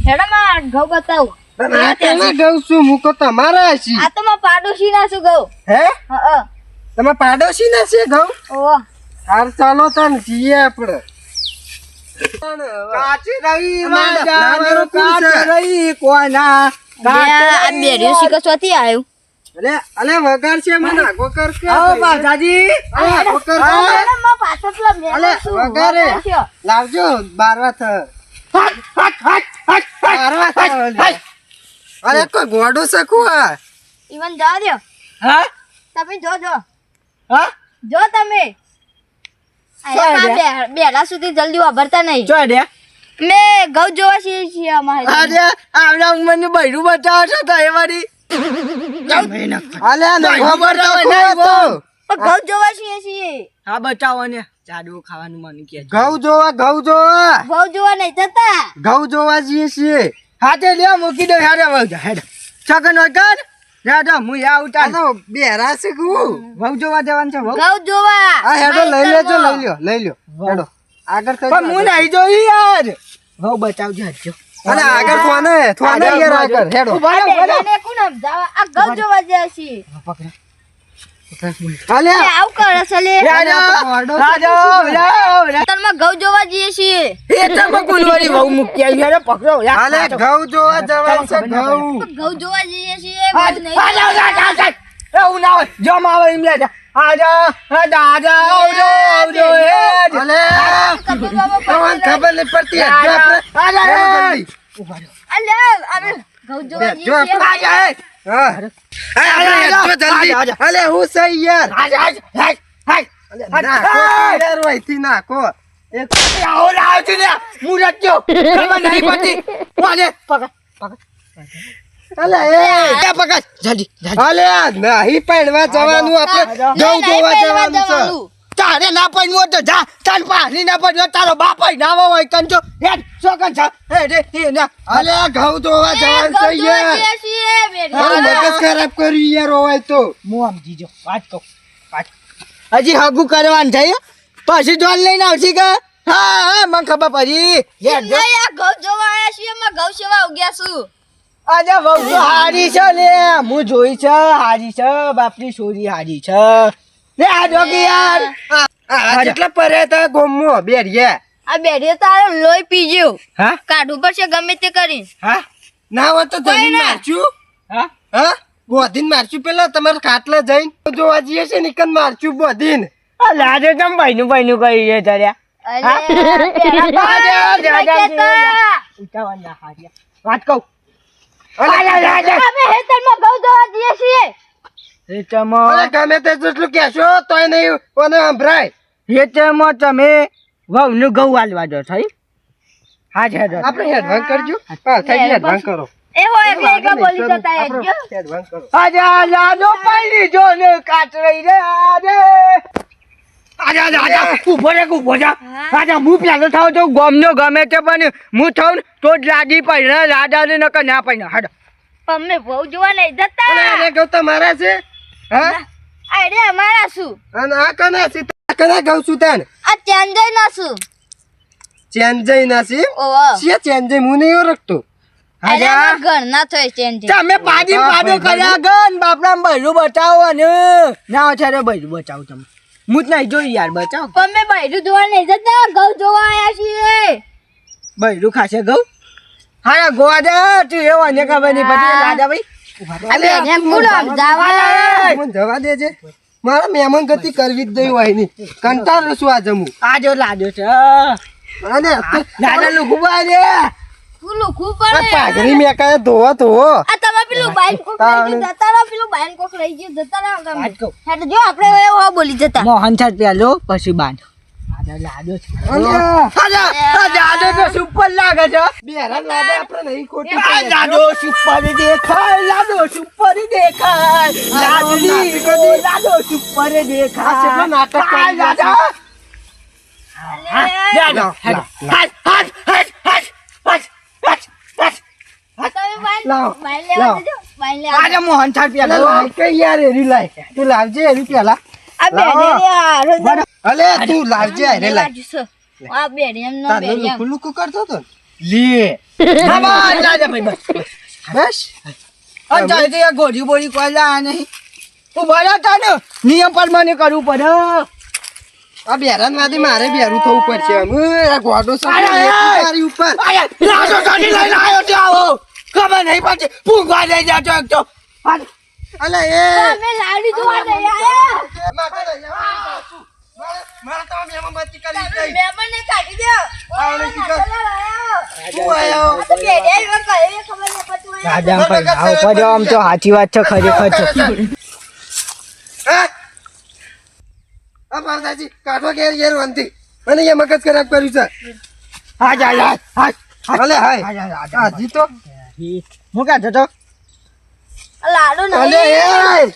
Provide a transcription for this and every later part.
હેડો માં ઘઉં બતાવું. આ કેના ઘઉં શું મૂકો તમારા છે? આ તો માં પાડોશી ના શું ઘઉં. હે હા તમે પાડોશી ના છે ઘઉં? ઓહો હાર ચાલો તને જીએ આપણે. કાચી રહી વાજારો કાચ રહી કોના આ બેરીઓ શીખસવાથી આવ્યું. અલે વગર છે મને આગો કર કે આવો પાછાજી. આગો કર હેડો માં પાછો પેલા મેલો અલે છું. વગરે છે. લાવજો બારવા થ બારવા થ અરે કોઈ ગોડો સખું આ ઈવન જા દો. હા તમે જો હા જો તમે બેડા સુધી જલ્દી વાપરતા નહીં. ચો દે. મેં ઘઉં જોવા છીએ અમારે. અરે આવડા ઉંમરનું બૈરું બચાવો છો તો એ વાળી અલે આ ખબર તો ઘઉં જોવા છીએ. હા બચાવો ને જાડું ખાવાનું મને કે ઘઉં જોવા ઘઉં જોવા નહીં જતા. ઘઉં જોવા જઈએ છીએ. હાથે લે મૂકી દો હેડે વહુ હેડ છગન વગર હેડો હું આ આ ઉતાર તો બેરા છે કું વહુ જોવા જવાનું છે વહુ ઘઉં જોવા. આ હેડો લઈ લેજો લઈ લ્યો હેડો આગળ તો પણ હું નહીં જોઈ યાર વહુ બચાવજો હજો અલે આગળ થોને યાર આગળ હેડો ઉભા રહો, ઉભા રહો. બેડાને કોણ સમજાવે? આ ઘઉં જોવા જાય છીએ. અલે આવું કરે છે લે. રાજો રાજો રાજો તરમાં ઘઉં જોવા જઈએ છીએ. એ તો બકુલ વાળી વહુ મૂકી આવી હેડો પકડો અલે ઘઉં જોવા જવાનું છે ઘઉં ઘઉં જોવા જઈએ છીએ. હા ઘઉં નહીં હા એવું ના હોય જમ આવે એમ લે આજા દાદા આવજો આવજો હેડ અલે કબીર બાબા તમને ખબર નહીં પડતી હેડો આપણે અલે અમે ઘઉં જોવા જો જઈએ છીએ. આપણે હા આપણે હેડો જલ્દી અલે હું સહી યાર અલે નાખો યાર વહીથી નાખો એક આવો લાવ છે ને મુરત જો ખબર નહીં પડતી ઓલે પકડ અલે એ પકડ જલ્દી અલે નહીં પડવા જવાનું આપણે ઘઉં જોવા જવાનું છે તારે ના પડવું તો જા તાર પાણી ના પડ્યો તારો બાપ ના હોય કંજો હેડ સોકન છે હેડ એ ના અલે ઘઉં જોવા જવાનું છે ઘઉં જોવા યાર જઈએ છીએ. મારું મગજ ખરાબ કર્યું યાર હોય તો હું આમ જીજો વાત કહું હજી હગું કરવાનું છે પછી જોન લઈને આવશે કે હા હા મને ખબર પડી હેડ જો નહીં, આ ઘઉં જોવા આવ્યા છીએ. અમે ઘઉં સેવા ઉગ્યા છું. આજે બહુ તો હારી છે લે હું જોઈ છે હારી છે બાપની છોરી હારી છે લે આ જોગી યાર આ કેટલા પરે હતા ગોમો બેરિયા આ બેડીએ તારો લોહી પીજ્યું. હા કાઢવું પડશે ગમે તે કરી. હા ના હોય તો જમીન ના. મારશું હા હા બોધીન મારશું પેલા તમારે ખાટલા જઈને જોવા જઈએ છે નિકન મારશું બોધીન આ લાજે તમ ભાઈનું કહી છે તાર્યા અરે, હા? પેલા રાજા, ભાઈ રાજા, કહેતા. ઉતાવળના હાર્યા વાત કહું અમે હેતરમાં ઘઉં જોવા જઈએ છીએ. અરે ગમે તે જેટલું કહેશો તોય નહીં કોને સંભળાય હેતરમાં તમે વહુનું ઘઉં આલવા દો થઈ હા છે આપણે હેડવાન કરજો હા થઈ ગયું હેડવાન કરો એ હોય એટલે એકલા બોલી જતા એ જો. હેડવાન કરો આજા લાડો પાણી જો ને કાતરી રે આજે આજા ઉભો રે આજા હું પેલો થાવ તો ગમનો ગમે તે પણ હું થાવ ને તો જ લાડી પડે લાડાને નકર ના પડે હાડ પણ અમે ઘઉં જોવા નહીં જતા. અને આને કહું તમારા છે હા આ રે અમારા શું? અને આ કના છે કના કહું છું તને આ ચેન્જઈ ના શું? ચેન્જઈ ના છે ઓહો. છે ચેન્જઈ હું નહીં ઓળખતો અરે અમારા ઘરના થોય ચેન્જઈ. તમે પાડી પાડો કર્યા ગન બાપડા બૈરું બચાવો ને ના છે રે બૈરું બચાવો તમે હું જ નહીં જોઈ યાર બચાવો પણ અમે બૈરું જોવા નહીં જતા. ઘઉં જોવા આવ્યા છીએ. બૈરું ખાશે ઘઉં હા ગોવા દે તું એવો ને ખબર નહીં પછી લાજા ભાઈ આ બેને કોણ સમજાવે? મને જવા દેજે મારા મહેમાન ગતિ કરવી જ નહીં હોય ની કંટાળો છું આજે હું આજો લાજો છે અને દાદા નું ખૂબ આજે પેલું ખૂબ આ પડે. પાઘડી મેકાય ધોવો આ તમે પેલું બાઈન કોક લઈ ગયું જતા રહો. પેલું બાઈન કોક લઈ ગયું જતા રહો તમે. વાત કહું. હેડ જો આપણે એવો બોલી જતા. મોહન છાટ પેલો પછી બાંધ આજો લાજો છે આજો તો સુપર લાગે છે બેરા લાડે આપણે નહીં ખોટી આ લાડો સુપર દેખાય લાડો સુપર દેખાય લાડલી લાડો સુપર આ દેખાય કેટલો નાટક કરી રહ્યા છે. લાડો તમે બાઈન લાવો, બાઈન લેવા લાવો. જજો. બાઈન લેવા આજે મોહન છાટ અલે પેલો લાય કે યાર એરી લાય તું લાવજે એરી પેલા આ બેને યાર અલે તું લાવજે અરે લાય આ બેને એમ નો તારું બેને લુકુ લુકુ કરતો તો ને. લે હા બસ જા ભાઈ બસ આ ચાલતી આ ગોળી બોળી કોઈ લા નહીં તું બરા તાને નિયમ પ્રમાણે કરવું પડે આ બેરાન માંથી મારે બેરું થવું પડશે આ ગોડો સારી ઉપર લાજો કાઢી લઈને આવ્યો છે આવો ખબર નહીં પછી ભૂખવા લઈ જાજો એક તો અલે એ તમે લાડી જોવા જઈ આયા મારા તો મેમબત્તી કરી તમે દઈ મહેમાનને કાઢી દો આવડે શીખર. તું આયો તો બે ડે વખત એ ખબર ન પડતું હોય. રાજા ભાઈ આવો પડ્યો આમ તો સાચી વાત છે ખરેખર છે હા આ પારદાજી કાઢો ઘેર ઘેર વંતી અને એ મગજ ખરાબ કર્યું છે હા જા જા હા અલે હાય હાજી તો હું કાઢો તો આ લાડુ અલે નહીં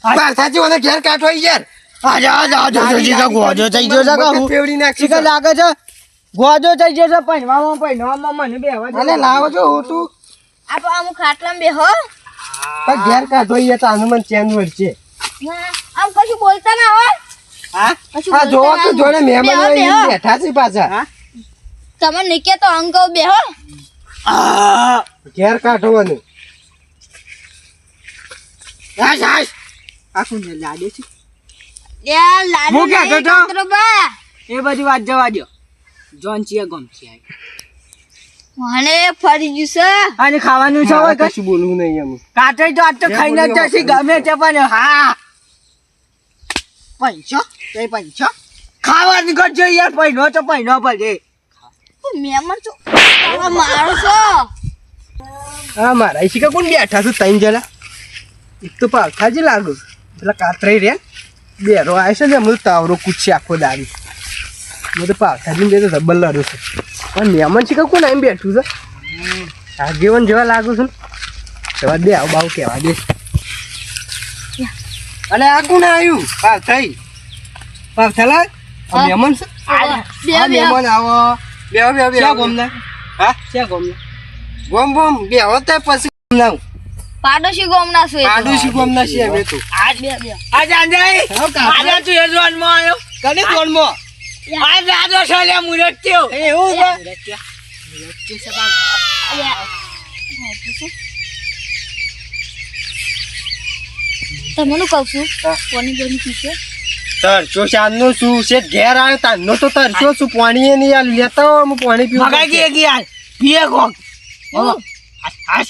એ પારદાજી ઓને ઘેર કાઢો યાર ગોજો થઈ ગયો છે મગજ ફેવડી નાખી શીખર લાગે છે ગોજો થઈ ગયો છે પૈણવામાં મને બેહવા દે અલે લાવો છો હું તું આપ અમુક ખાટલામાં બેહો પણ ઘેર કાઢો યાર તાનું મન ચેન વળશે આમ કશું બોલતા ના હો હા કશું આ જોવો બોલતા તો ના. જોડે મહેમાન બેહો, હોય બેહો. એ બેઠા છે પાછા તમે નીકે તો અંકો બેહો ઘેર કાઢવાનું આ કોણ લાડે છે યાર લાડુ હું કહેતો નહીં તો? કતરોબા. એ બધી વાત જવા દો જોન ચિયા ગમ છે મને ફરી ગયું છે અને ખાવાનું છે હવે કશું બોલવું નહીં એમ કાટે તો આજ તો ખાઈને જ જશે ગમે તે પણ હા પૈસો તે પૈસો ખાવાનું કરજો યાર પૈનો તો પૈનો પડે મહેમાન છો તમે મારો છો હા મારા શીખા કોણ બેઠા છું ત્રણ જણા એક તો પાવઠાજી લાગુ પેલા કાતરાઈ રે બેરો આવે છે ને એમ તાવરો કૂદશે આખો દાડી મેં તો પાવઠાજી બે તો ડબલ લડ્યો છે પણ મહેમાન શીખા કોણ આવીને બેઠું છે આગેવાન જેવા લાગુ છું જવા દે આવું બાવું કહેવા દે અને આ કોણ આવ્યું પાવઠાઈ પાવઠાલા હા. મહેમાન છે બે આ બે મહેમાન આવો બેહો બેહો બેહો ગોમના હા ક્યાં ગોમના ગોમ ગોમ બેહો તે પછી ગોમના પાડોશી ગોમના છો એ તો. આડુશી ગોમના છે અમે તો આજ બે બે આજ અંજાઈ આજે તું એ જોનમાં આવ્યો કને જોનમાં આજ રાજો છે લે મુરત્યો એવું છે તમને કહું છું કોની બોની પીછે તરસો ચાંદનો શું છે ઘેર આવ્યો તારનો તો તરસો શું પાણી નહીં આ લેતા હો હું પાણી પીવું મગાઈ ગઈ એક યાર પીએ કોક આજ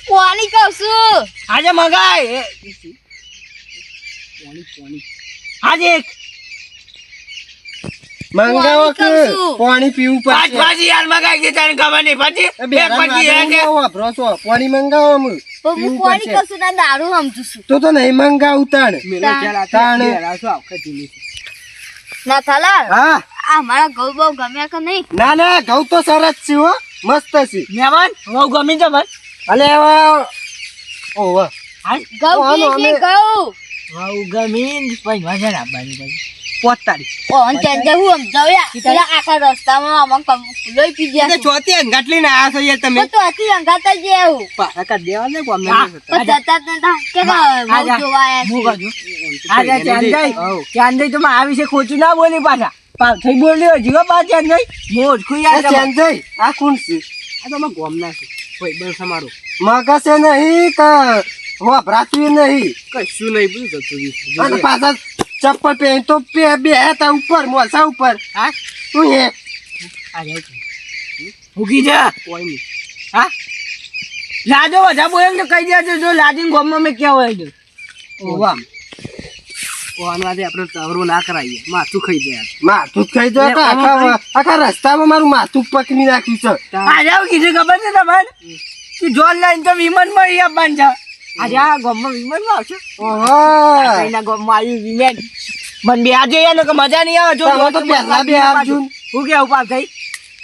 કોની કહું છું આજે મગાઈ આજે એક મંગાવો કે પાણી ખાશું. પાણી પીવું પાંચ પડશે પાછી યાર મગાઈ ગઈ તને ખબર નહીં પછી બે એક પછી એક વાપરો છો પાણી મંગાવો અમે તો હું પીવું કોની પડશે. કહું છું ના દારૂ સમજુ છું તો નહીં મંગાવું તાણ તાણ ના થાલા હા આ મારા ઘઉં બહુ ગમ્યા કે નહીં ના ના ઘઉં તો સરસ છે હો મસ્ત છે મહેમાન હું ગમી તો મને અલે હવે ઓહો ઘઉં હાલો, પીએ અમે- છે ઘઉં હું ગમી પછી વાજે રાખવાની પછી પોતાડી ઓ અંચન જે હું સમજાવ્યા પેલા આખા રસ્તામાં આમાં લોહી પી ગયા છે. ચોથી અંગાટલી ના આયા છો યાર તમે તો હતી અંગાતા જ એવું પાકા દેવા ને ગમે હા. પણ જતા જ નતા કે બહુ જોવા આયા છે. આજે ચાંદાઈ તો આ વિશે ખોટું ના બોલી પાછા થઈ બોલ્યો જીવો પા ચાંદાઈ મોજ ખુયા ચેન્જઈ આ કોણ છે આ તો ગોમના છે કોઈ બસ અમારું મગસે નહીં કે વાપરાતું નહીં કશું નહીં બધું જતું અને પાછા ચપ્પલ પહેરી તો બે હતા ઉપર મોસા ઉપર હા શું હે મૂકી જા કોઈ નહીં હા લાજો બધા બોલે તો કહી દેજો જો લાજીને ગોમમાં મેં ક્યાં હોય છે વાહ કોનવાથી આપણે તવરો ના કરાવીએ માથું ખાઈ જાય માથું જ ખાઈ જાય આખા રસ્તામાં મારું માથું પકડી નાખ્યું છે આજે આવું કીધું ખબર છે તમારે કે જોન લાઈન તો વિમાનમાં અહીંયા બંધ છે આજે આ ગામમાં વિમાનમાં આવશે ઓહો એના ગામમાં આવ્યું વિમાન મને બે આજે એને કે મજા નહીં આવે જો તમે તો પહેલા બે અર્જુન હું કેવું પાસ થઈ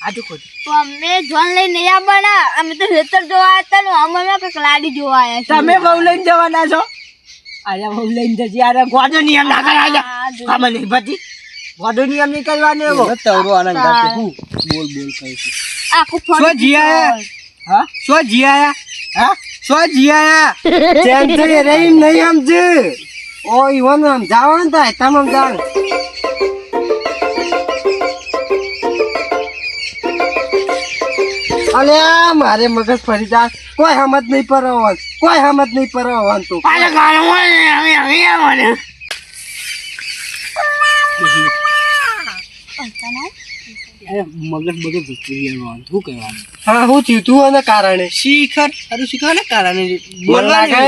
આ તો ખોટું તો અમે જોન લઈને નહીં આવવાના અમે તો ખેતર જોવા આવ્યા હતા ને અમે કંઈક લાડી જોવા આવ્યા છીએ. તમે બહુ લઈને જવાના છો અરે બહુ લઈને જશે યાર ગોડો નિયમ ના કરાય ખબર નહીં પછી ગોડો નિયમ નહીં કરવાનો એવો તવરો આનંદ આપે હું બોલ બોલ કહું છું આખું ફરી શું જીયા? હા સો જીયા હા સો જીયા ચેન્જ થઈ રહી નહીં સમજે ઓ ઈવન સમજાવો ને તો તમે સમજાવ અલ્યા મારે મગજ ફરી જાય કોઈ સમજ નહીં પરવન કોઈ સમજ નહીં પરવન તું મગજ બગજ શું કરવાનું હા હું થયું તું અને કારણે શીખર ને કારણે બોલ લાગે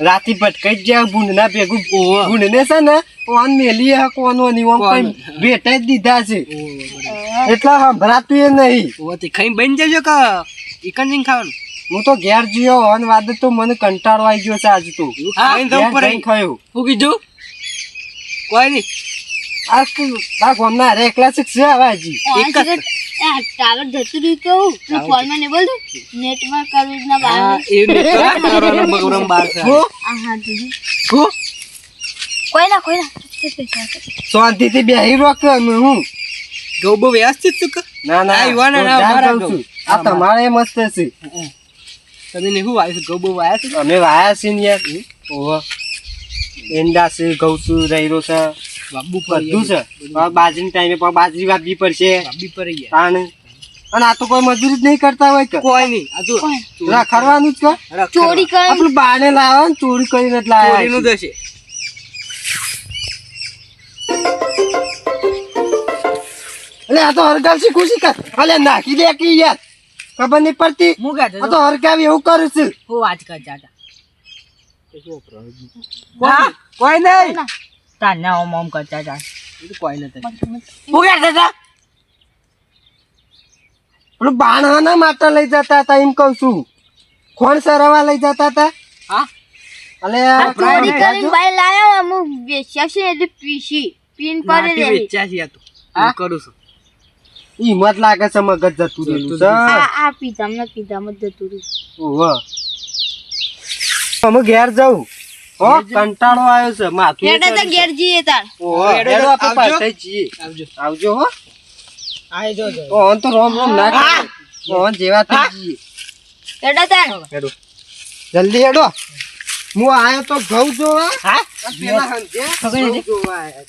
રાતી ભટકાઈ જ જાય ભૂંડના ભેગું ભૂંડને છે ને ઓન મેલી કોનો નિવમ કઈ ભેટે જ દીધા છે એટલા સંભળાતું એ નહીં ખાઈ બની જજો કે ચિકન ખાવાનું હું તો ઘેર જ્યો ઓન વાદ તો મને કંટાળો આવી ગયો છે આજે તો ઘેર જઈને ખાયો શું કીધું કોઈ નહીં આ આ ગામના અરે એકલા છે હવે હજી ટાવર જતું રહ્યું તો હું ફોનમાં ને બોલ નેટમાં કરવું ના બહાર હા દીદી કોઈ ના શાંતિથી બેહી રોક હું ગૌ બહુ વ્યવસ્થિત તું કે ના ના જોરદાર કહું છું. આ તમારે મસ્ત છે તમે ને શું વાય ગૌ બહુ વાયા છે અમે વાયા છીએ ને યાર ઓહો એંડા છે ઘઉં છું રહીરો છે બાબુ બધું છે બાજરી ટાઈમે પણ બાજરી વાપવી પડશે બાબી પર ગયા તાણ અને આ તો કોઈ મજૂરી જ નહીં કરતા હોય કે કોઈ નહીં આ તો રખડવાનું જ કે ચોરી કરી આપણું બાને લાવે ને ચોરી કરીને જ લાવે ચોરીનું દશે એટલે આ તો હરગાવ શીખું શીખ અલે નાખી દે કે યાર ખબર નહીં પડતી હું કહેતો આ તો હરગાવ એવું કરું છું હું વાત કર જાતા કોઈ નહીં તાના ઓમ કરતા જા કોઈ નથી હું કહેતો હતા પેલું બાણવાના માટે લઈ જતા હતા એમ કહું છું કોણ સરવા લઈ જતા હતા હા અલે ચોરી કરીને બાઈ લાયો અમુક વેચ્યા છે એટલે પીસી પીન પર નાટી રહી વેચ્યા છે આ તો હું કરું છું હિંમત લાગે છે મગજ જતું રહેલું છે આ પીધામાં જતું રહ્યું ઓહો અમે ઘેર જવું હો કંટાળો આવ્યો છે માથું હેડા તો ઘેર જઈએ તાર ઓહો હેડો આપણે પાછળ જઈએ આવજો આવજો હો આઈ જો ઓન તો રોમ રોમ ના કરે ઓન જેવા થઈ જઈએ હેડા તાર હેડો જલ્દી હેડો હું આયો તો ઘઉં જોવા હા પેલા હંજે ખબર નથી. ઘઉં જોવા આયા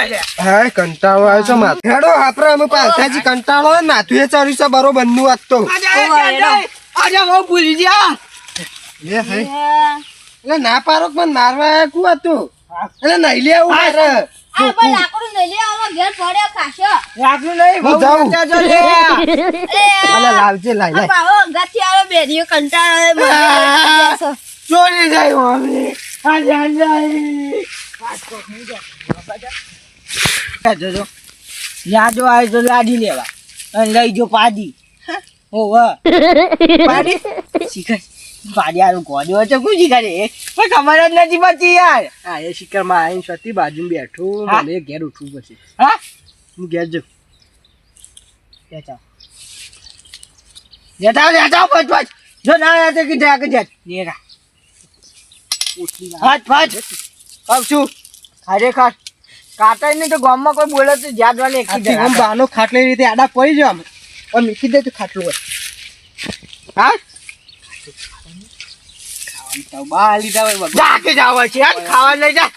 છે. હા કંટાળો આવ્યો છે માથે હેડો આપણે અમે પાછાજી કંટાળો આવે ને માથું એ ચડ્યું છે બરોબર નું વાત તો આજે બહુ ભૂલી ગયા લે હે એટલે ના પારો પણ નારવા કુ હતું એટલે નહીં લે આવું મારે આ બા લાકડું લઈ લે આવો ઘેર પડ્યો ખાશો રાખલું નહીં હું જાઉં. જાજો લે અલે લાવજે લાઈ લાઈ બાવો ગાથી આવો બેરીઓ કંટાળો આવે ચોરી જાય અમે જોજો યાદો આવે તો લાડી લેવા અને લઈ જો પાડી ઓવા પાડી શીખર પાડી આનું કોડ્યો છે શું શીખરે પણ ખબર જ નથી પડતી યાર હા એ શિખર માં આવીને સતી બાજુ બેઠો મને ઘેર ઉઠવું પડશે હા હું ઘેર જઉં જતા પચ પચ જો ના આવે કે જા કે જા નેરા હાથ ફાટ કહું છું ખરેખર કાટા ને તો ગામમાં કોઈ બોલે તો યાદ વાલે એક આમ બાનો ખાટલી રીતે આડા પડી જાવ અને મીકી દે તો ખાટલું હોય હા ખાવાનું તો બા લીધા હોય જા કે જાવ છે યાર ખાવા લઈ જા